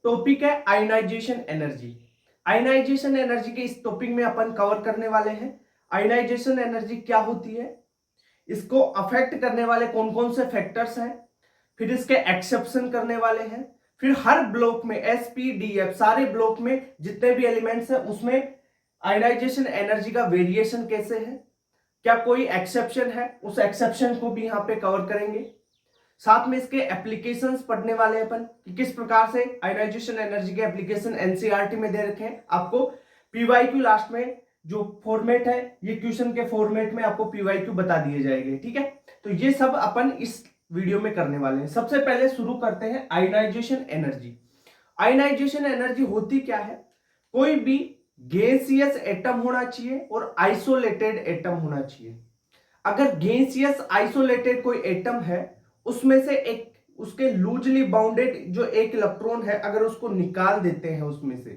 Topic है ionization energy. Ionisation energy के इस टॉपिक में अपन कवर करने वाले हैं आयनाइजेशन एनर्जी क्या होती है, इसको अफेक्ट करने वाले कौन कौन से फैक्टर्स हैं, फिर इसके एक्सेप्शन करने वाले हैं, फिर हर ब्लॉक में एसपीडीएफ सारे ब्लॉक में जितने भी एलिमेंट्स हैं उसमें आयनाइजेशन एनर्जी का वेरिएशन कैसे है, क्या कोई एक्सेप्शन है, उस एक्सेप्शन को भी यहां पे कवर करेंगे। साथ में इसके एप्लीकेशंस पढ़ने वाले हैं अपन कि किस प्रकार से आयनाइजेशन एनर्जी के एप्लीकेशन एनसीईआरटी में दे रखे हैं। आपको पीवाईक्यू लास्ट में जो फॉर्मेट है ये क्वेश्चन के फॉर्मेट में आपको पीवाईक्यू बता दिए जाएंगे, ठीक है। तो ये सब अपन इस वीडियो में करने वाले हैं। सबसे पहले शुरू करते हैं आयनाइजेशन एनर्जी। आयनाइजेशन एनर्जी होती क्या है, कोई भी गैसियस एटम होना चाहिए और आइसोलेटेड एटम होना चाहिए। अगर गैसियस आइसोलेटेड कोई एटम है उसमें से एक उसके लूजली बाउंडेड जो एक इलेक्ट्रॉन है अगर उसको निकाल देते हैं उसमें से,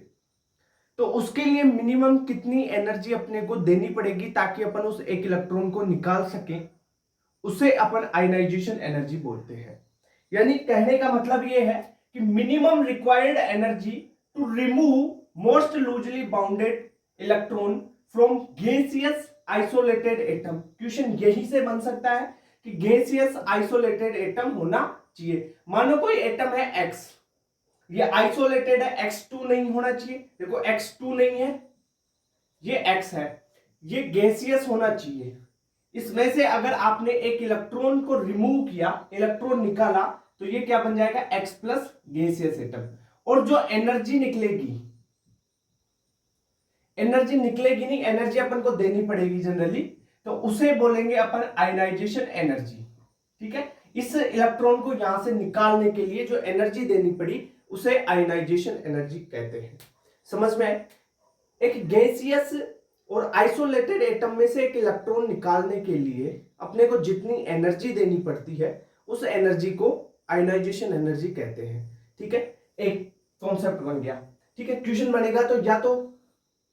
तो उसके लिए मिनिमम कितनी एनर्जी अपने को देनी पड़ेगी ताकि अपन उस एक इलेक्ट्रॉन को निकाल सकें, उसे अपन आयनाइजेशन एनर्जी बोलते हैं। यानी कहने का मतलब यह है कि minimum required energy to remove most loosely bounded electron from gaseous isolated atom. Question यही से बन सकता है कि गैसियस आइसोलेटेड एटम होना चाहिए। मानो कोई एटम है X, ये आइसोलेटेड है, X2 नहीं होना चाहिए। देखो X2 नहीं है, ये X है, ये गैसियस होना चाहिए। इसमें से अगर आपने एक इलेक्ट्रॉन को रिमूव किया, इलेक्ट्रॉन निकाला, तो ये क्या बन जाएगा X प्लस गैसियस एटम। और जो एनर्जी निकलेगी, एनर्जी निकलेगी नहीं, एनर्जी अपन को देनी पड़ेगी जनरली, तो उसे बोलेंगे अपन आयनाइजेशन एनर्जी, ठीक है। इस इलेक्ट्रॉन को यहां से निकालने के लिए जो एनर्जी देनी पड़ी उसे आयनाइजेशन एनर्जी कहते हैं। समझ में आए? एक गैसियस और आइसोलेटेड एटम में से एक इलेक्ट्रॉन निकालने के लिए अपने को जितनी एनर्जी देनी पड़ती है उस एनर्जी को आयनाइजेशन एनर्जी कहते हैं, ठीक है। एक कॉन्सेप्ट बन गया, ठीक है। क्वेश्चन बनेगा तो या तो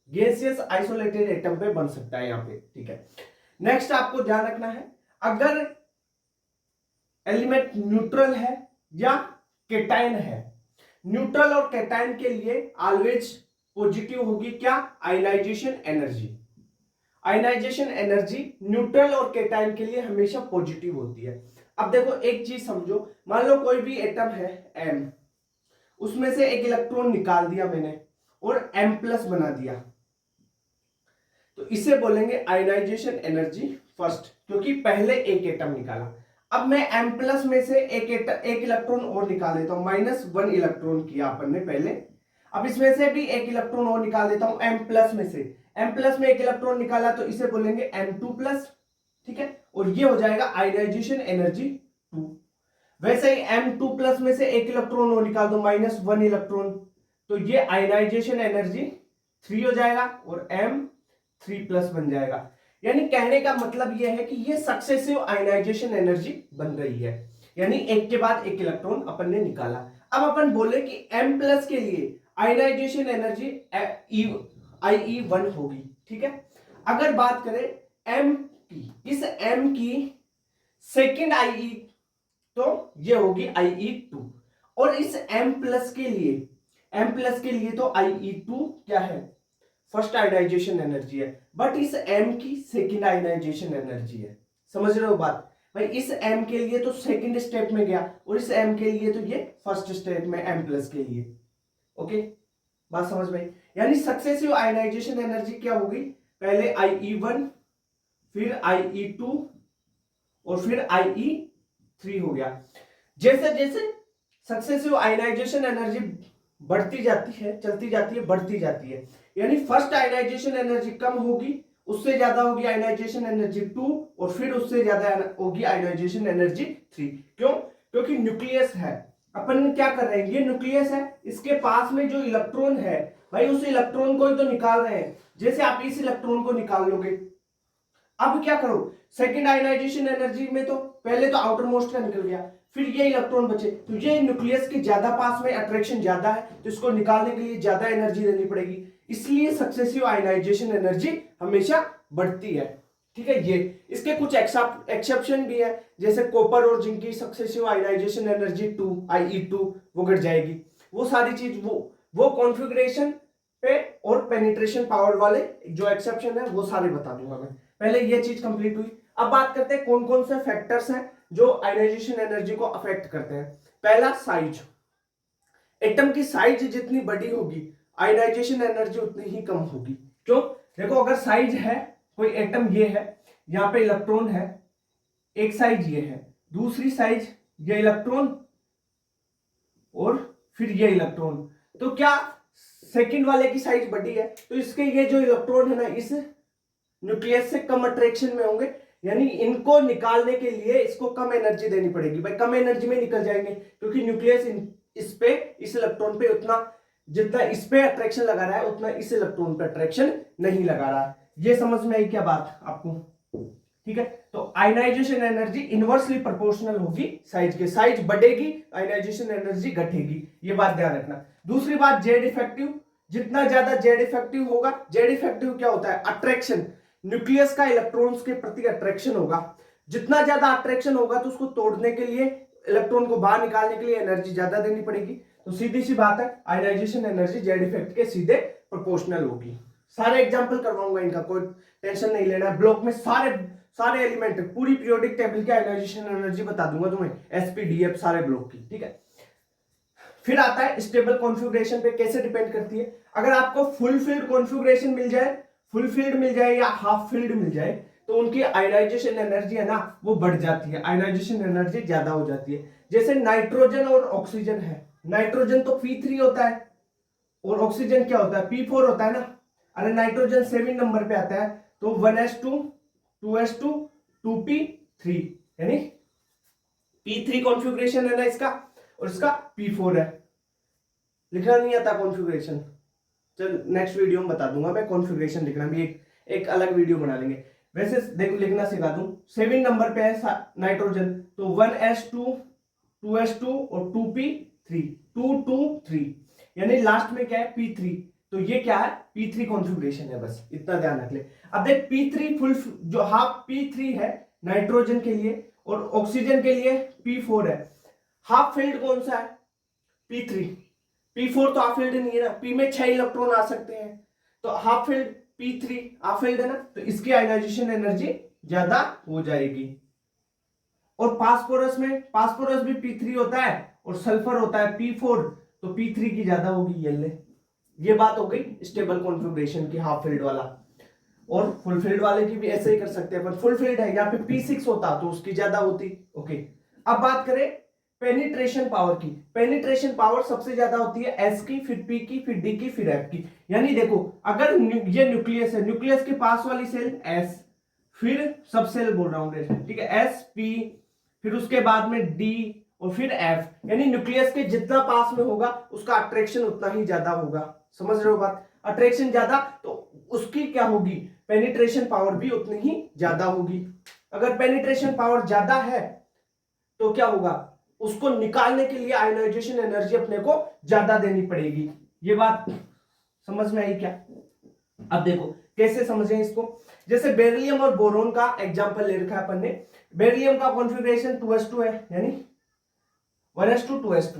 गैसियस आइसोलेटेड एटम पे बन सकता है यहां पे, ठीक है। नेक्स्ट आपको ध्यान रखना है, अगर एलिमेंट न्यूट्रल है या केटाइन है, न्यूट्रल और केटाइन के लिए ऑलवेज पॉजिटिव होगी क्या, ionisation energy. Ionisation energy neutral और केटाइन के लिए हमेशा पॉजिटिव होती है। अब देखो एक चीज समझो, मान लो कोई भी एटम है M, उसमें से एक इलेक्ट्रॉन निकाल दिया मैंने और M प्लस बना दिया, तो इसे बोलेंगे आयनाइजेशन एनर्जी फर्स्ट, क्योंकि पहले एक एटम निकाला। अब मैं M प्लस में से एक इलेक्ट्रॉन और निकाल देता हूं, -1 इलेक्ट्रॉन किया अपन ने पहले। अब इसमें से भी एक इलेक्ट्रॉन और निकाल देता हूं M प्लस में से, M प्लस में एक इलेक्ट्रॉन निकाला तो इसे बोलेंगे M2 प्लस, ठीक है। और ये हो जाएगा आयनाइजेशन एनर्जी 2। वैसे ही M2 प्लस में से एक इलेक्ट्रॉन और निकाल दो, -1 इलेक्ट्रॉन, तो ये आयनाइजेशन एनर्जी 3 हो जाएगा और M3 प्लस बन जाएगा। यानी कहने का मतलब यह है कि ये सक्सेसिव आयनाइजेशन एनर्जी बन रही है, यानी एक के बाद एक इलेक्ट्रॉन अपन ने निकाला। अब अपन बोले कि M प्लस के लिए आयनाइजेशन एनर्जी IE1 होगी, ठीक है। अगर बात करें M की, इस M की सेकेंड IE तो ये होगी IE2, और इस M प्लस के लिए तो IE2 क्या है, फर्स्ट आयनाइजेशन एनर्जी है, बट इस M की सेकेंड आयनाइजेशन एनर्जी है। समझ रहे हो बात भाई, इस M के लिए तो सेकेंड स्टेप में गया और इस M के लिए तो ये फर्स्ट स्टेप में M प्लस के लिए। ओके, बात समझ में? यानी सक्सेसिव आयनाइजेशन एनर्जी क्या होगी, पहले IE1 फिर IE2 और फिर IE3 हो गया। जैसे जैसे सक्सेसिव आयनाइजेशन एनर्जी बढ़ती जाती है, चलती जाती है, बढ़ती जाती है, यानी फर्स्ट आयनाइजेशन एनर्जी कम होगी, उससे ज्यादा होगी आयनाइजेशन एनर्जी 2 और फिर उससे ज्यादा होगी आयनाइजेशन एनर्जी 3। क्यों? क्योंकि न्यूक्लियस है, अपन क्या कर रहे हैं, ये न्यूक्लियस है, इसके पास में जो इलेक्ट्रॉन है भाई उस इलेक्ट्रॉन को ही तो निकाल रहे हैं। जैसे आप इस इलेक्ट्रॉन को निकाल लोगे, अब क्या करो, सेकेंड आयनाइजेशन एनर्जी में तो पहले तो आउटर मोस्ट का निकल गया, फिर ये इलेक्ट्रॉन बचे, तो ये न्यूक्लियस के ज्यादा पास में अट्रैक्शन ज्यादा है, तो इसको निकालने के लिए ज्यादा एनर्जी देनी पड़ेगी, इसलिए सक्सेसिव आयनाइजेशन एनर्जी हमेशा बढ़ती है, ठीक है। ये इसके कुछ एक्सेप्शन भी है, जैसे कॉपर और जिंक की सक्सेसिव आयनाइजेशन एनर्जी 2 IE2 वो घट जाएगी। वो सारी चीज वो कॉन्फ़िगरेशन पे और पेनिट्रेशन पावर वाले जो एक्सेप्शन है वो सारे बता दूंगा मैं। पहले ये चीज कंप्लीट हुई। अब बात करते हैं कौन कौन से फैक्टर्स हैं जो आयनाइजेशन एनर्जी को अफेक्ट करते हैं। पहला साइज, एटम की साइज जितनी बड़ी होगी आयनाइजेशन एनर्जी उतनी ही कम होगी। क्यों? देखो अगर साइज है, कोई एटम ये है, यहाँ पे इलेक्ट्रॉन है, एक साइज ये है, दूसरी साइज ये इलेक्ट्रॉन और फिर ये इलेक्ट्रॉन, तो क्या सेकंड वाले की साइज बड़ी है तो इसके ये जो इलेक्ट्रॉन है ना इस न्यूक्लियस से कम अट्रैक्शन में होंगे, यानी इनको निकालने के लिए इसको कम एनर्जी देनी पड़ेगी। भाई कम एनर्जी में निकल जाएंगे क्योंकि न्यूक्लियस इस पे इस इलेक्ट्रॉन पे उतना जितना इस पे अट्रैक्शन लगा रहा है उतना इस इलेक्ट्रॉन पे अट्रैक्शन नहीं लगा रहा है। ये समझ में आई क्या बात आपको? ठीक है, तो आयनाइजेशन एनर्जी इनवर्सली प्रोपोर्शनल होगी साइज के, साइज बढ़ेगी आयनाइजेशन एनर्जी घटेगी, ये बात ध्यान रखना। दूसरी बात जेड इफेक्टिव, जितना ज्यादा जेड इफेक्टिव होगा, जेड इफेक्टिव क्या होता है? अट्रैक्शन, न्यूक्लियस का इलेक्ट्रॉन्स के प्रति अट्रैक्शन होगा, जितना ज्यादा अट्रैक्शन होगा तो उसको तोड़ने के लिए, इलेक्ट्रॉन को बाहर निकालने के लिए एनर्जी ज्यादा देनी पड़ेगी। तो सीधी सी बात है आयनाइजेशन एनर्जी जेड इफेक्ट के सीधे प्रोपोर्शनल होगी। सारे एग्जांपल करवाऊंगा इनका, कोई टेंशन नहीं लेना है। ब्लॉक में सारे एलिमेंट पूरी पीरियोडिक टेबल की आयनाइजेशन एनर्जी बता दूंगा तुम्हें, एसपीडीएफ सारे ब्लॉक की। ठीक है, फिर आता है स्टेबल कॉन्फ़िगरेशन पे कैसे डिपेंड करती है। अगर आपको फुल फील्ड कॉन्फ़िगरेशन मिल जाए, फुल फील्ड मिल जाए या हाफ फील्ड मिल जाए तो उनकी आयनाइजेशन एनर्जी है ना वो बढ़ जाती है, आयनाइजेशन एनर्जी ज्यादा हो जाती है। जैसे नाइट्रोजन और ऑक्सीजन है, नाइट्रोजन तो P3 होता है और ऑक्सीजन क्या होता है? P4 होता है ना। अरे नाइट्रोजन 7 नंबर पे आता है तो 1s2 2s2 2p3, यानी P3 कॉन्फ़िगरेशन है ना इसका, और इसका P4 है। लिखना नहीं आता कॉन्फ़िगरेशन, चल नेक्स्ट वीडियो में बता दूंगा मैं कॉन्फ़िगरेशन लिखना भी, एक अलग वीडियो बना लेंगे। वैसे देखो लिखना सिखा दूं, 7 नंबर पे है नाइट्रोजन तो 1s2 2s2 और 2p3 223, यानी लास्ट में क्या है? P3, तो ये क्या है? P3 कॉन्फ़िगरेशन है, बस इतना ध्यान रख ले। अब देख P3 फुल जो हाफ P3 है नाइट्रोजन के लिए और ऑक्सीजन के लिए P4 है। हाफ फील्ड कौन सा है? P3। P4 तो हाफ फील्ड नहीं है ना, P में 6 इलेक्ट्रॉन आ सकते हैं तो half field P3 half field है ना, तो इसकी आयनाइजेशन एनर्जी ज्यादा हो जाएगी। और फास्फोरस में, फास्फोरस भी P3 होता है और सल्फर होता है P4, तो P3 की ज्यादा होगी। ये बात हो गई स्टेबल कॉन्फ़िगरेशन की, हाफ फील्ड वाला। और फुल फील्ड वाले की भी ऐसे ही कर सकते हैं, पर फुल फील्ड है यहाँ पे P6 होता तो उसकी ज्यादा होती। ओके, अब बात करें पेनिट्रेशन पावर की। पेनिट्रेशन पावर सबसे ज्यादा होती है S की, फिर P की, फिर D की, फिर F की। यानी देखो अगर ये न्यूक्लियस है, न्यूक्लियस के पास वाली सेल S, फिर सब सेल बोल रहा हूं, ठीक है, S P, फिर उसके बाद में D और फिर F, यानी न्यूक्लियस के जितना पास में होगा उसका अट्रैक्शन उतना ही ज्यादा होगा। समझ रहे हो बात? अट्रैक्शन ज्यादा तो उसकी क्या होगी? पेनिट्रेशन पावर भी उतनी ही ज्यादा होगी। अगर पेनिट्रेशन पावर ज्यादा है तो क्या होगा? उसको निकालने के लिए आयनाइजेशन एनर्जी अपने को ज्यादा देनी पड़ेगी। ये बात समझ में आई क्या? अब देखो कैसे समझें इसको। जैसे बेरिलियम और बोरोन का एग्जांपल ले रखा है अपन ने। बेरिलियम का कॉन्फ़िगरेशन 2s2 है, यानी 1s2 2s2,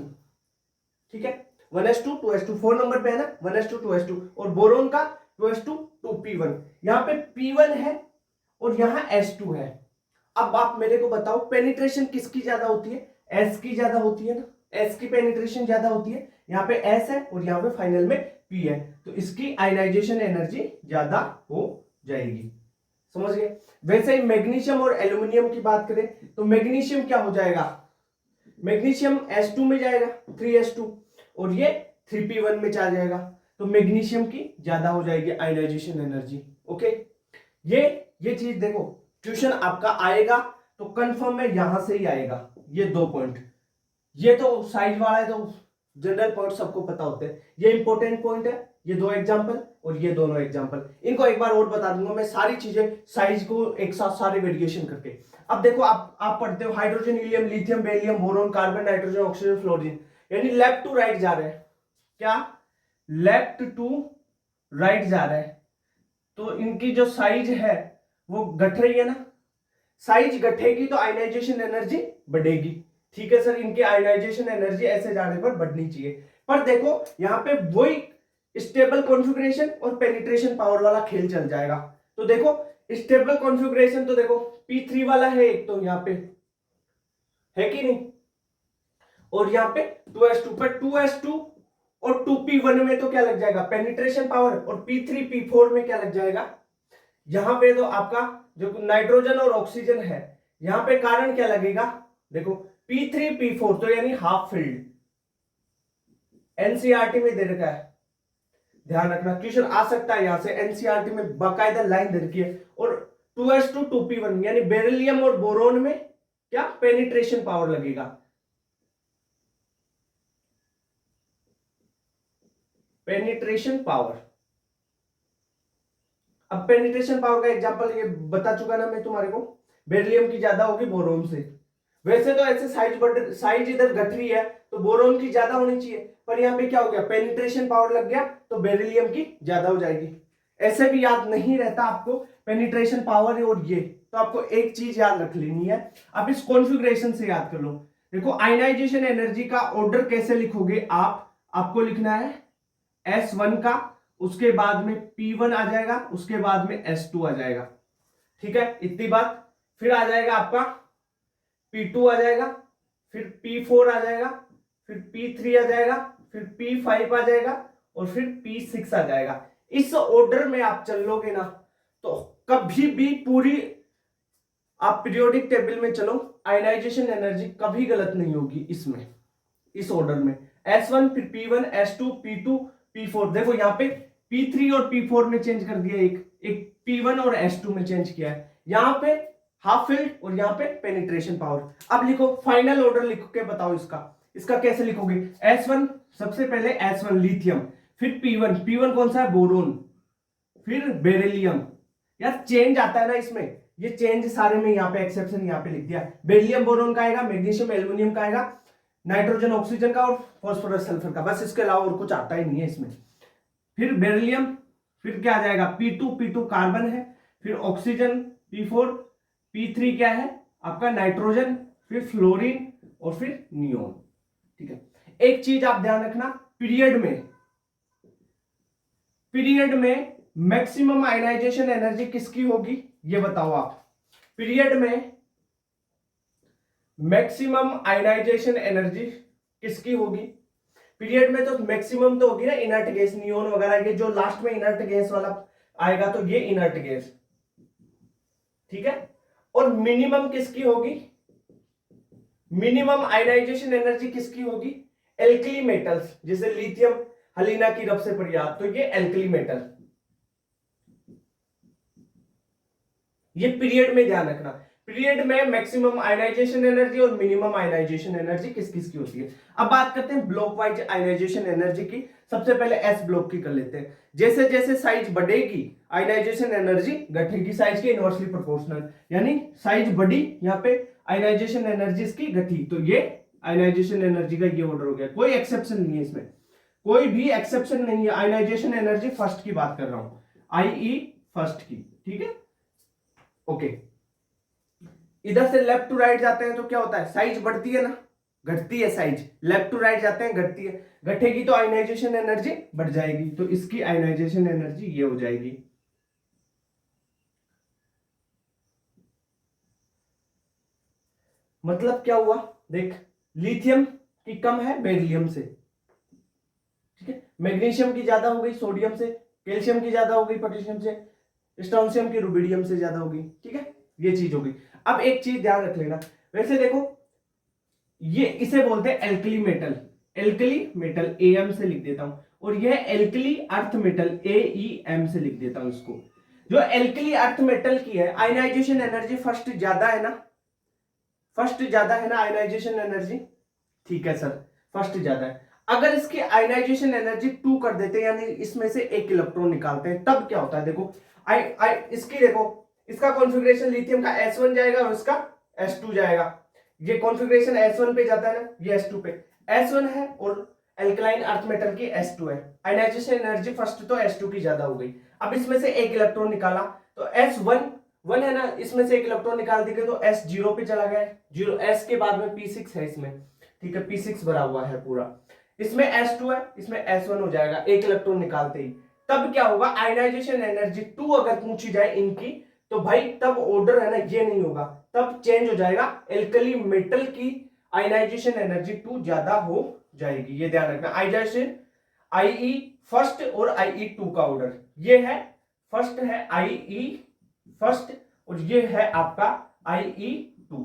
ठीक है, 1s2 2s2 4 नंबर पे है ना, 1s2 2s2। और बोरोन का 2s2 2p1, यहां पे p1 है और यहां s2 है। अब आप मेरे को बताओ पेनिट्रेशन किसकी ज्यादा होती है? S की ज्यादा होती है ना, S की पेनिट्रेशन ज्यादा होती है। यहाँ पे S है और यहाँ पे फाइनल में P है, तो इसकी आयनाइजेशन एनर्जी ज्यादा हो जाएगी। समझ गए? वैसे ही मैग्नीशियम और एल्यूमिनियम की बात करें तो मैग्नीशियम क्या हो जाएगा? मैग्नीशियम S2 में जाएगा 3s2 और ये 3p1 में चला जाएगा, तो मैग्नीशियम की ज्यादा हो जाएगी आयनाइजेशन एनर्जी। ओके, ये चीज देखो क्वेश्चन आपका आएगा तो कंफर्म है यहां से ही आएगा। ये 2 पॉइंट, ये तो साइज वाला है तो जनरल पॉइंट सबको पता होते हैं, ये इंपॉर्टेंट पॉइंट है। ये 2 एग्जांपल और ये दोनों एग्जांपल, इनको एक बार और बता दूंगा मैं सारी चीजें साइज को एक साथ सारे वेरिएशन करके। अब देखो आप पढ़ते हो hydrogen, helium, lithium, beryllium, boron, carbon, nitrogen, oxygen, fluorine, यानी लेफ्ट टू राइट जा रहे हैं। क्या? लेफ्ट टू राइट जा रहे हैं, तो इनकी जो साइज है वो घट रही है ना। साइज घटेगी तो आयनाइजेशन एनर्जी बढ़ेगी। ठीक है सर, इनकी आयनाइजेशन एनर्जी ऐसे जाने पर बढ़नी चाहिए। पर देखो यहाँ पे वही स्टेबल कॉन्फ़िगरेशन और पेनिट्रेशन पावर वाला खेल चल जाएगा। तो देखो स्टेबल कॉन्फ़िगरेशन तो देखो P3 वाला है एक तो यहाँ पे, है कि नहीं, और यहाँ पे 2s2 पर 2s2 और 2p1 में तो क्या लग जाएगा पेनिट्रेशन पावर, और P3 P4 में क्या लग जाएगा, यहां पे तो आपका जो नाइट्रोजन और ऑक्सीजन है यहां पे कारण क्या लगेगा, देखो P3 P4 तो यानी हाफ फील्ड, एनसीईआरटी में दे रखा है, ध्यान रखना क्वेश्चन आ सकता है यहां से, एनसीईआरटी में बाकायदा लाइन दे रखी है। और 2s2 2p1 यानी बेरिलियम और बोरोन में क्या पेनिट्रेशन पावर लगेगा, पेनिट्रेशन पावर। अब पेनिट्रेशन पावर का एग्जांपल ये बता चुका ना मैं तुम्हारे को, बेरिलियम की ज्यादा होगी बोरोन से। वैसे तो ऐसे साइज इधर घट रही है तो बोरोन की ज्यादा होनी चाहिए, पर यहाँ पे क्या हो गया पेनिट्रेशन पावर लग गया तो बेरिलियम की ज्यादा हो जाएगी। ऐसे भी याद नहीं रहता आपको पेनिट्रेशन पावर और ये, तो आपको एक चीज याद रख लेनी है, आप इस कॉन्फ़िगरेशन से याद कर लो। देखो आयनाइजेशन एनर्जी का ऑर्डर कैसे लिखोगे आप, आपको लिखना है S1 का, उसके बाद में P1 आ जाएगा, उसके बाद में S2 आ जाएगा, ठीक है इतनी बात। फिर आ जाएगा आपका P2 आ जाएगा, फिर P4 आ जाएगा, फिर P3 आ जाएगा, फिर P5 आ जाएगा और फिर P6 आ जाएगा। इस ऑर्डर में आप चल लोगे ना तो कभी भी पूरी आप पीरियोडिक टेबल में चलो आयनाइजेशन एनर्जी कभी गलत नहीं होगी इसमें, इस ऑर्डर में S1 फिर P1 S2 P2 P4। देखो यहाँ पे P3 और P4 में चेंज कर दिया, एक P1 और S2 में चेंज किया है, यहाँ पे हाफ फील्ड और यहाँ पे पेनिट्रेशन पावर। अब लिखो फाइनल ऑर्डर लिख के बताओ इसका कैसे लिखोगे। S1 सबसे पहले S1 लिथियम, फिर P1 कौन सा है बोरोन, फिर बेरिलियम। यार चेंज आता है ना इसमें, ये चेंज सारे में यहाँ पे एक्सेप्शन यहाँ पे लिख दिया, बेरिलियम बोरोन का आएगा, मैग्नीशियम एल्युमिनियम का आएगा, नाइट्रोजन ऑक्सीजन का और फॉस्फोरस सल्फर का, बस इसके अलावा और कुछ आता ही नहीं है इसमें। फिर बेरिलियम, फिर क्या आ जाएगा P2 कार्बन है, फिर ऑक्सीजन P4, P3 क्या है आपका नाइट्रोजन, फिर फ्लोरीन और फिर नियोन, ठीक है। एक चीज आप ध्यान रखना, पीरियड में मैक्सिमम आयनाइजेशन एनर्जी किसकी होगी ये बताओ आप। पीरियड में मैक्सिमम आयनाइजेशन एनर्जी किसकी होगी, पीरियड में तो मैक्सिमम तो होगी ना इनर्ट गैस, नियोन वगैरह, ये जो लास्ट में इनर्ट गैस वाला आएगा तो ये इनर्ट गैस, ठीक है। और मिनिमम किसकी होगी, मिनिमम आयनाइजेशन एनर्जी किसकी होगी, एल्कली मेटल्स, जैसे लिथियम हलीना की रब से पर्याप्त, तो ये एल्कली मेटल, ये पीरियड में ध्यान रखना। पीरियड में मैक्सिमम आयनाइजेशन एनर्जी और मिनिमम आयनाइजेशन एनर्जी किस किस की होती है। अब बात करते हैं ब्लॉक वाइज आयनाइजेशन एनर्जी की। सबसे पहले एस ब्लॉक की कर लेते हैं। जैसे जैसे साइज बढ़ेगी आयनाइजेशन एनर्जी घटेगी, साइज के इनवर्सली प्रोपोर्शनल, यानी साइज बढ़ी यहाँ पे आयनाइजेशन एनर्जी इसकी घटी, तो ये आयनाइजेशन एनर्जी का ये ऑर्डर हो गया, कोई एक्सेप्शन नहीं है इसमें, कोई भी एक्सेप्शन नहीं है। आयनाइजेशन एनर्जी फर्स्ट की बात कर रहा हूं, आईई फर्स्ट की, ठीक है ओके। इधर से लेफ्ट टू राइट जाते हैं तो क्या होता है, साइज बढ़ती है ना, घटती है साइज, लेफ्ट टू राइट जाते हैं घटती है, घटेगी तो आयनाइजेशन एनर्जी बढ़ जाएगी, तो इसकी आयनाइजेशन एनर्जी ये हो जाएगी। मतलब क्या हुआ, देख लिथियम की कम है बेरिलियम से, ठीक है, मैग्नीशियम की ज्यादा हो गई सोडियम से, कैल्शियम की ज्यादा हो गई पोटेशियम से, स्ट्रोंशियम की रुबिडियम से ज्यादा होगी, ठीक है, ये चीज होगी। अब एक चीज ध्यान रख लेना, वैसे देखो ये इसे बोलते हैं alkali metal, alkali metal M से लिख देता हूं, और यह एल्कली अर्थ मेटल एम से लिख देता हूं इसको। जो एल्कली अर्थ मेटल की है आयनाइजेशन एनर्जी फर्स्ट ज्यादा है ना, फर्स्ट ज्यादा है ना आयनाइजेशन एनर्जी, ठीक है सर फर्स्ट ज्यादा है। अगर इसकी आयनाइजेशन एनर्जी 2 कर देते हैं, यानी इसमें से एक इलेक्ट्रॉन निकालते हैं, तब क्या होता है, देखो इसकी देखो, इसका कॉन्फ़िगरेशन लिथियम का S1 जाएगा और इसका S2 जाएगा, ये कॉन्फ़िगरेशन S1 पे जाता है ना, ये S2 पे, S1 है और एल्कलाइन अर्थ मेटल की S2 है, आयनाइजेशन एनर्जी फर्स्ट तो S2 की ज्यादा हो गई। अब इसमें से एक इलेक्ट्रॉन निकाला तो S1 है ना, इसमें से एक इलेक्ट्रॉन निकाल देंगे तो S0 पे चला गया, 0 S के बाद में P6 है इसमें, ठीक है, P6 भरा हुआ है पूरा। इसमें S2 है, इसमें S1 हो जाएगा एक इलेक्ट्रॉन निकालते ही। तब क्या होगा, आयनाइजेशन एनर्जी 2 अगर पूछी जाए इनकी, तो भाई तब ऑर्डर है ना ये नहीं होगा, तब चेंज हो जाएगा, एल्कली मेटल की आयनाइजेशन एनर्जी 2 ज्यादा हो जाएगी, ये ध्यान रखना। आयनाइजेशन IE फर्स्ट और IE 2 का ऑर्डर ये है, फर्स्ट है IE फर्स्ट और ये है आपका IE 2।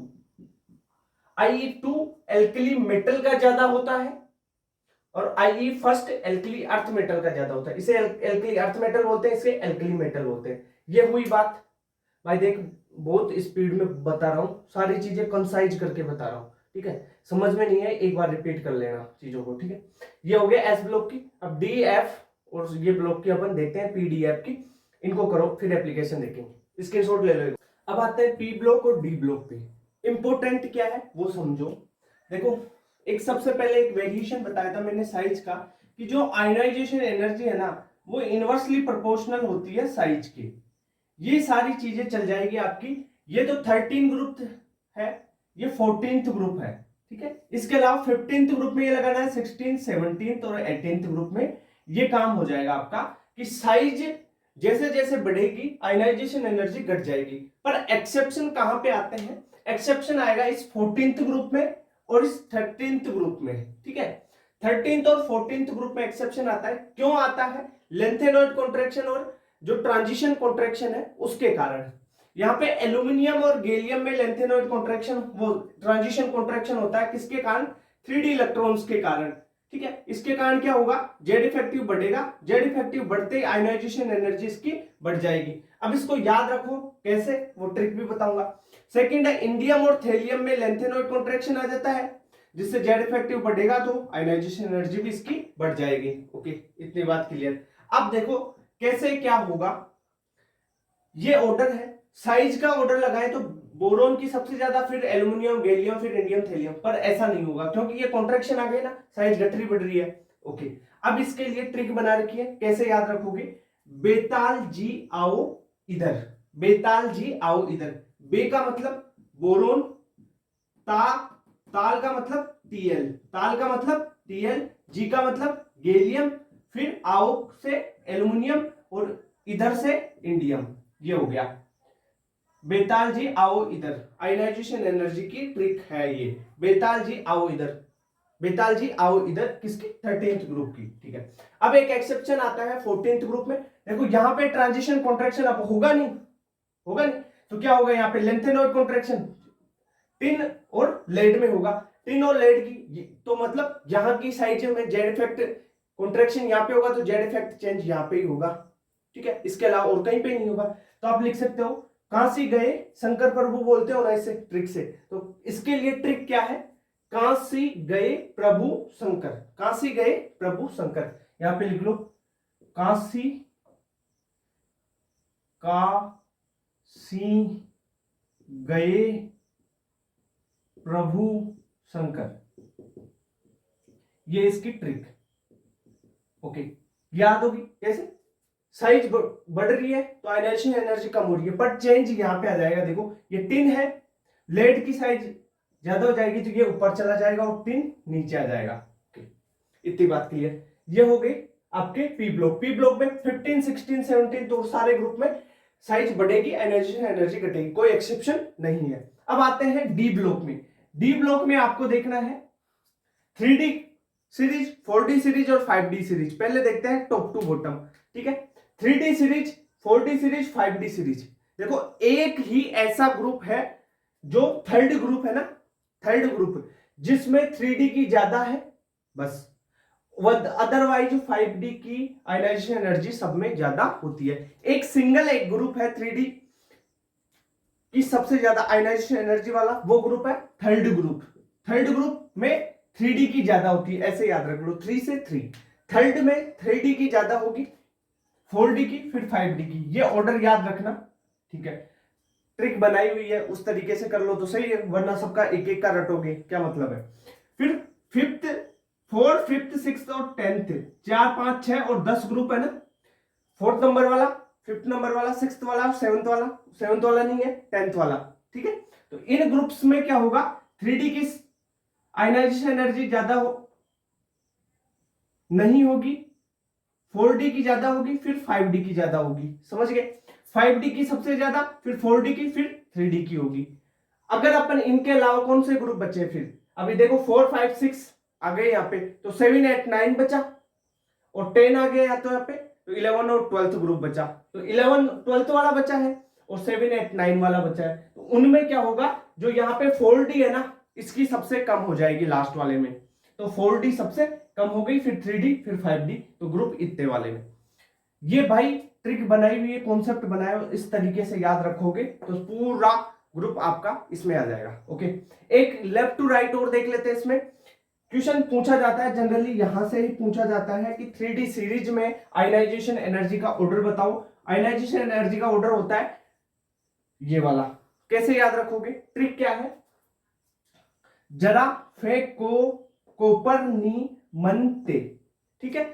IE 2 एल्कली मेटल का ज्यादा होता है और IE first alkali earth metal का ज्यादा होता है, इसे एल्कली अर्थ मेटल बोलते हैं, इसे एल्कली मेटल बोलते हैं। ये हुई बात भाई, देख बहुत स्पीड में बता रहा हूं, सारी चीजें कंसाइज करके बता रहा हूं, ठीक है, समझ में नहीं है एक बार रिपीट कर लेना चीजों को, ठीक है। ये हो गया एस ब्लॉक की। अब डी एफ और ये ब्लॉक की अपन देखते हैं PDF की, इनको करो फिर एप्लीकेशन देखेंगे, स्क्रीनशॉट ले लो। अब आते हैं P ब्लॉक और D ब्लॉक पे। इंपोर्टेंट क्या है वो समझो। देखो एक सबसे पहले एक वेरिएशन बताया था मैंने साइज का, कि जो आयनाइजेशन एनर्जी है ना वो इनवर्सली प्रोपोर्शनल होती है साइज के। ये सारी चीजें चल जाएगी आपकी। ये तो 13 ग्रुप है, ये 14th ग्रुप है, ठीक है। इसके अलावा 15th ग्रुप में ये लगाना है, 16th 17th और 18th ग्रुप में ये काम हो जाएगा आपका, कि साइज जैसे जैसे बढ़ेगी आयनाइजेशन एनर्जी घट जाएगी। पर एक्सेप्शन कहां पे आते हैं, एक्सेप्शन आएगा इस 14th ग्रुप में और इस 13th ग्रुप में, ठीक है। 13th और 14th ग्रुप में एक्सेप्शन आता है, क्यों आता है, लेंथेनॉइड कॉन्ट्रैक्शन और जो ट्रांजिशन कॉन्ट्रैक्शन है उसके कारण। यहाँ पे एल्यूमिनियम और गैलियम में लेंथेनॉइड कॉन्ट्रैक्शन, वो ट्रांजिशन कॉन्ट्रैक्शन होता है किसके कारण, 3D इलेक्ट्रॉन्स के कारण, ठीक है। इसके कारण क्या होगा, जेड इफेक्टिव बढ़ेगा, जेड इफेक्टिव बढ़ते ही आयनाइजेशन एनर्जी इसकी बढ़ जाएगी। अब इसको याद रखो कैसे, वो ट्रिक भी बताऊंगा। सेकंड है इंडियम और थेलियम में लेंथेनॉइड कॉन्ट्रैक्शन आ जाता है, जिससे जेड इफेक्टिव बढ़ेगा तो आयनाइजेशन एनर्जी भी इसकी बढ़ जाएगी। ओके, इतनी बात क्लियर। अब देखो कैसे क्या होगा, ये ऑर्डर है, साइज का ऑर्डर लगाए तो बोरोन की सबसे ज्यादा, फिर एल्यूमिनियम, गैलियम, फिर इंडियम, थेलियम, पर ऐसा नहीं होगा क्योंकि ये कॉन्ट्रैक्शन आ गई ना, साइज घट रही बढ़ रही है। ओके, अब इसके लिए ट्रिक बना रखी है, कैसे याद रखोगे, बेताल जी आओ इधर, बेताल जी आओ इधर। बे का मतलब बोरोन, ताल का मतलब Tl, ताल का मतलब Tl, जी का मतलब गैलियम, फिर आओ से एल्यूमिनियम और इधर से इंडियम। ये हो गया बेताल जी आओ इधर, आयनाइजेशन एनर्जी की ट्रिक है ये। बेताल जी आओ इधर, बेताल जी आओ इधर, किसकी, 13th ग्रुप की, ठीक है। अब एक एक्सेप्शन आता है 14th ग्रुप में। देखो यहां पे ट्रांजिशन कॉन्ट्रैक्शन अब होगा नहीं, होगा नहीं, तो क्या होगा, यहाँ पे लेंथेनॉइड कॉन्ट्रैक्शन टिन और लेड में होगा, टिन और लेड की, तो मतलब यहां की साइड में जेड इफेक्ट कॉन्ट्रैक्शन यहाँ पे होगा तो जेड इफेक्ट चेंज यहाँ पे ही होगा, ठीक है, इसके अलावा और कहीं पे नहीं होगा। तो आप लिख सकते हो काशी गए शंकर प्रभु, बोलते हो ना इसे ट्रिक से, तो इसके लिए ट्रिक क्या है, काशी गए प्रभु शंकर, काशी गए प्रभु शंकर, यहां पे लिख लो काशी, काशी गए प्रभु शंकर, ये इसकी ट्रिक। ओके, याद होगी कैसे, साइज बढ़ रही है तो आयनाइजेशन एनर्जी कम हो रही है, पर चेंज यहां पे आ जाएगा। देखो ये टिन है, लेड की साइज ज्यादा हो जाएगी तो ये ऊपर चला जाएगा और टिन नीचे आ जाएगा। ओके, इतनी बात क्लियर। ये हो गई आपके पी ब्लॉक। पी ब्लॉक में 15, 16, 17 तो सारे ग्रुप में साइज बढ़ेगी, आयनाइजेशन एनर्जी घटेगी, कोई एक्सेप्शन नहीं है। अब आते हैं डी ब्लॉक में। डी ब्लॉक में आपको देखना है 3D सीरीज, 4D सीरीज और 5D सीरीज। पहले देखते हैं टॉप टू बॉटम, ठीक है। 3D series, 4D series, 5D series. देखो एक ही ऐसा ग्रुप है जो थर्ड ग्रुप है ना, थर्ड ग्रुप जिसमें 3D की ज्यादा है बस, अदरवाइज 5D की आयनाइजेशन एनर्जी सब में ज्यादा होती है। एक सिंगल एक ग्रुप है 3D की सबसे ज्यादा आयनाइजेशन एनर्जी वाला, वो ग्रुप है थर्ड ग्रुप। थर्ड ग्रुप में 3D की ज्यादा होती है, ऐसे याद रख लो, 3 से 3। थर्ड में 3D की ज्यादा होगी, 4D की, फिर 5D की, ये ऑर्डर याद रखना, ठीक है। ट्रिक बनाई हुई है, उस तरीके से कर लो तो सही है, वरना सबका एक एक का रटोगे क्या मतलब है। फिर फिफ्थ, फोर्थ, फिफ्थ, सिक्स्थ और 10th, 4, 5, 6 और 10 ग्रुप है ना, 4th नंबर वाला, 5th नंबर वाला, 6th वाला, 7th वाला, 7th वाला नहीं है, 10th वाला, ठीक है। तो इन ग्रुप्स में क्या होगा, 3D की आयनाइजेशन एनर्जी ज्यादा हो, नहीं होगी, 4D की ज्यादा होगी, फिर 5D की ज्यादा होगी, समझ गए? 5D की सबसे ज्यादा, फिर 4D की, फिर 3D की होगी। अगर अपन इनके अलावा कौन से ग्रुप बचे, फिर अभी देखो 4 5 6 आ गए यहाँ पे, तो 7 8 9 बचा, और 10 आ गया तो यहाँ पे, तो 11 और 12th ग्रुप बचा, तो 11 12th वाला बचा है और 7 8 9 वाला बचा है। तो उनमें क्या होगा, जो यहाँ पे 4D है ना, इसकी सबसे कम हो जाएगी लास्ट वाले में, तो 4D सबसे कम हो गई, फिर 3D, फिर 5D, तो ग्रुप इतने वाले में। ये भाई ट्रिक बनाई हुई है, कॉन्सेप्ट बनाया हुआ, इस तरीके से याद रखोगे तो पूरा ग्रुप आपका इसमें आ जाएगा। ओके, एक लेफ्ट टू राइट और देख लेते हैं। इसमें क्वेश्चन पूछा जाता है, जनरली यहां से ही पूछा जाता है कि 3D सीरीज में आयनाइजेशन एनर्जी का ऑर्डर बताओ। आयनाइजेशन एनर्जी का ऑर्डर होता है ये वाला। कैसे याद रखोगे, ट्रिक क्या है, जरा फेंको कोपरनिमंते, ठीक है,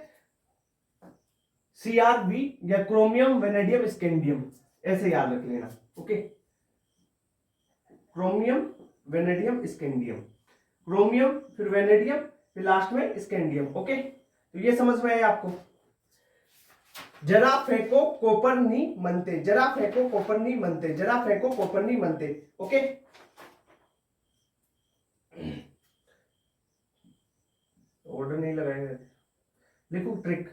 CRV या क्रोमियम वेनेडियम स्कैंडियम, ऐसे याद रख लेना। Okay, chromium vanadium scandium, chromium फिर वेनेडियम फिर लास्ट में स्कैंडियम। ओके, तो ये समझ में आया आपको। जरा फेंको कोपरनिमंते, जरा फेंको कोपरनिमंते, जरा फेंको कोपरनिमंते। ओके, ऑर्डर नहीं लगाएंगे, देखो ट्रिक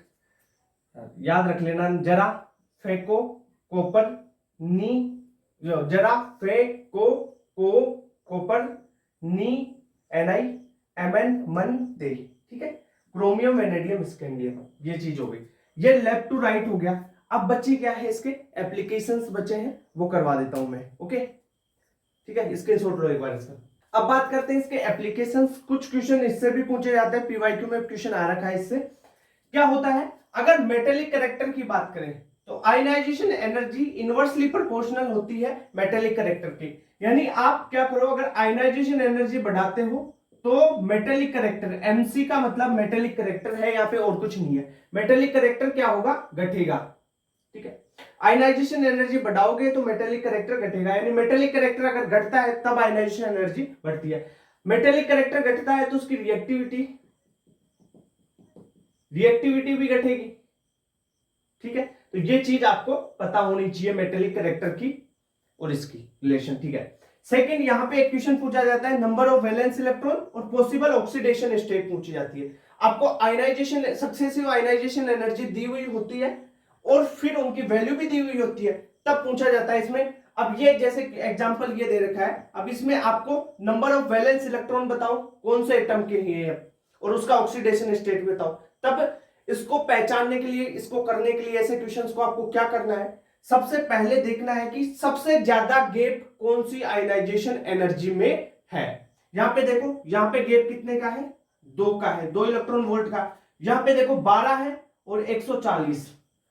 याद रख लेना, जरा फेंको कोपर नी, जरा फेंको कोपर नी NiMn मन दे, ठीक है, क्रोमियम वेनेडियम स्कैंडियम, ये चीज हो गई। ये लेफ्ट टू राइट हो गया। अब बची क्या है, इसके एप्लीकेशंस बचे हैं, वो करवा देता हूं मैं। ओके, ठीक है, स्क्रीनशॉट लो एक बार इसका। अब बात करते हैं इसके एप्लीकेशंस। कुछ क्वेश्चन इससे भी पूछे जाते हैं, PYQ में क्वेश्चन आ रखा है इससे। क्या होता है, अगर मेटेलिक कैरेक्टर की बात करें तो आयनाइजेशन एनर्जी इनवर्सली प्रोपोर्शनल होती है मेटेलिक कैरेक्टर की। यानी आप क्या करो, अगर आयनाइजेशन एनर्जी बढ़ाते हो तो मेटेलिक कैरेक्टर, MC का मतलब मेटेलिक कैरेक्टर है यहाँ पे, और कुछ नहीं है। मेटेलिक कैरेक्टर क्या होगा, घटेगा, ठीक है। आयनाइजेशन एनर्जी बढ़ाओगे तो मेटेलिक कैरेक्टर घटेगा, यानी मेटेलिक कैरेक्टर अगर घटता है तब आयनाइजेशन एनर्जी बढ़ती है। मेटेलिक कैरेक्टर घटता है तो उसकी रिएक्टिविटी भी घटेगी, ठीक है। तो ये चीज आपको पता होनी चाहिए मेटेलिक कैरेक्टर की और इसकी रिलेशन, ठीक है। सेकंड, यहां पे एक क्वेश्चन पूछा जाता है, नंबर ऑफ वैलेंस इलेक्ट्रॉन और पॉसिबल ऑक्सीडेशन स्टेट पूछी जाती है। आपको आयनाइजेशन, सक्सेसिव आयनाइजेशन एनर्जी दी हुई होती है और फिर उनकी वैल्यू भी दी हुई होती है, तब पूछा जाता है इसमें। अब ये जैसे एग्जांपल ये दे रखा है, अब इसमें आपको नंबर ऑफ वैलेंस इलेक्ट्रॉन बताओ कौन से एटम के लिए है और उसका ऑक्सीडेशन स्टेट बताओ। तब इसको पहचानने के लिए, इसको करने के लिए, ऐसे क्वेश्चंस को आपको क्या करना है, सबसे पहले देखना है कि सबसे ज्यादा गैप कौन सी आयनाइजेशन एनर्जी में है। यहां पे देखो, यहां पे गैप कितने का है, 2 का है, 2 इलेक्ट्रॉन वोल्ट का। यहां पे देखो 12 है और 140,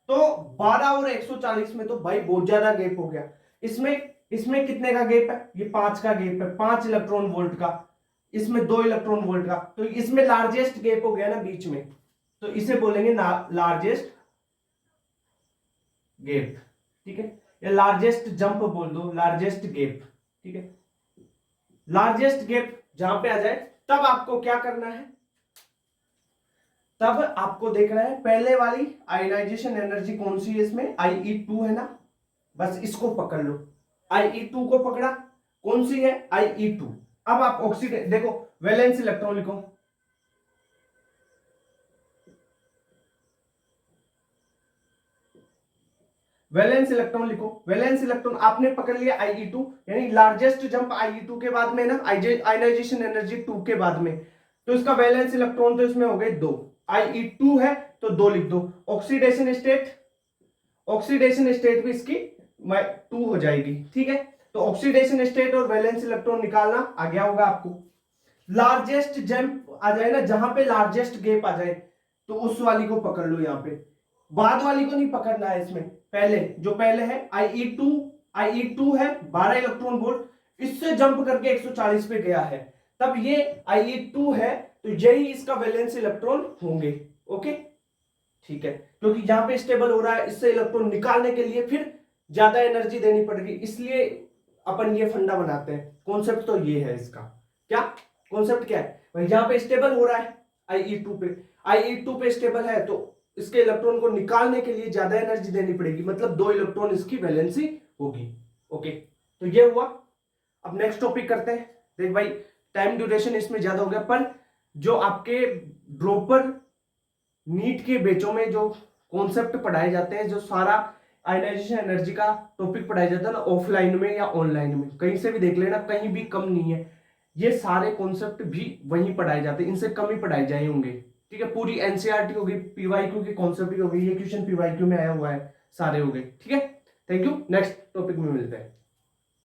तो 12 और 140 में तो भाई बहुत ज्यादा गैप हो गया। इसमें कितने का गैप है, ये 5 का गैप है, 5 इलेक्ट्रॉन वोल्ट का, इसमें 2 इलेक्ट्रॉन वोल्ट का, तो इसमें लार्जेस्ट गैप हो गया ना बीच में, तो इसे बोलेंगे लार्जेस्ट गैप, ठीक है, या लार्जेस्ट जंप बोल दो, लार्जेस्ट गैप, ठीक है। लार्जेस्ट गैप जहां पे आ जाए तब आपको क्या करना है, तब आपको देखना है पहले वाली आयनाइजेशन एनर्जी कौन सी है, इसमें IE2 है ना, बस इसको पकड़ लो। IE2 को पकड़ा, कौन सी है, IE2। अब आप ऑक्सीडेशन देखो, वैलेंस इलेक्ट्रॉन लिखो, वैलेंस इलेक्ट्रॉन लिखो। वैलेंस इलेक्ट्रॉन आपने पकड़ लिया IE2, यानी लार्जेस्ट जंप IE2 के बाद में ना, आयनाइजेशन एनर्जी 2 के बाद में, तो इसका वैलेंस इलेक्ट्रॉन तो इसमें हो गए 2, IE2 है तो 2 लिख दो। ऑक्सीडेशन स्टेट, ऑक्सीडेशन स्टेट भी इसकी 2 हो जाएगी, ठीक है। तो ऑक्सीडेशन स्टेट और वैलेंस इलेक्ट्रॉन निकालना आ गया होगा आपको। लार्जेस्ट जंप आ जाए ना, जहां पे लार्जेस्ट गैप आ जाए तो उस वाली को पकड़ लो, यहां पे बाद वाली को नहीं पकड़ना है। इसमें पहले जो पहले है IE2 है 12 इलेक्ट्रॉन वोल्ट, इससे जंप करके 140 पे गया है, तब ये IE2 है, तो यही इसका वैलेंस इलेक्ट्रॉन होंगे। ओके, ठीक है, क्योंकि यहां पे स्टेबल हो रहा है, इससे इलेक्ट्रॉन निकालने के लिए फिर ज्यादा एनर्जी देनी पड़ेगी, इसलिए अपन ये फंडा बनाते हैं। कॉन्सेप्ट तो ये है इसका, क्या कॉन्सेप्ट क्या है भाई, यहां पे स्टेबल हो रहा है IE2 पे, Ie2 पे स्टेबल है तो इसके इलेक्ट्रॉन को निकालने के लिए ज्यादा एनर्जी देनी पड़ेगी, मतलब 2 इलेक्ट्रॉन इसकी वैलेंसी होगी। ओके, तो ये हुआ। अब नेक्स्ट टॉपिक करते हैं। देख भाई, टाइम ड्यूरेशन इसमें ज्यादा हो गया, पर जो आपके ड्रॉपर नीट के बेचों में जो कॉन्सेप्ट पढ़ाए जाते हैं, जो सारा आयनाइजेशन एनर्जी का टॉपिक पढ़ाया जाता है ना, ऑफलाइन में या ऑनलाइन में, कहीं से भी देख लेना, कहीं भी कम नहीं है। ये सारे कॉन्सेप्ट भी वहीं पढ़ाए जाते हैं, इनसे कम ही पढ़ाए जाए होंगे। ठीक है, पूरी एनसीईआरटी होगी, पीवाईक्यू के कॉन्सेप्ट ही होगी, ये क्वेश्चन पीवाईक्यू में आया हुआ है, सारे हो गए। ठीक है, थैंक यू। नेक्स्ट टॉपिक में मिलते हैं।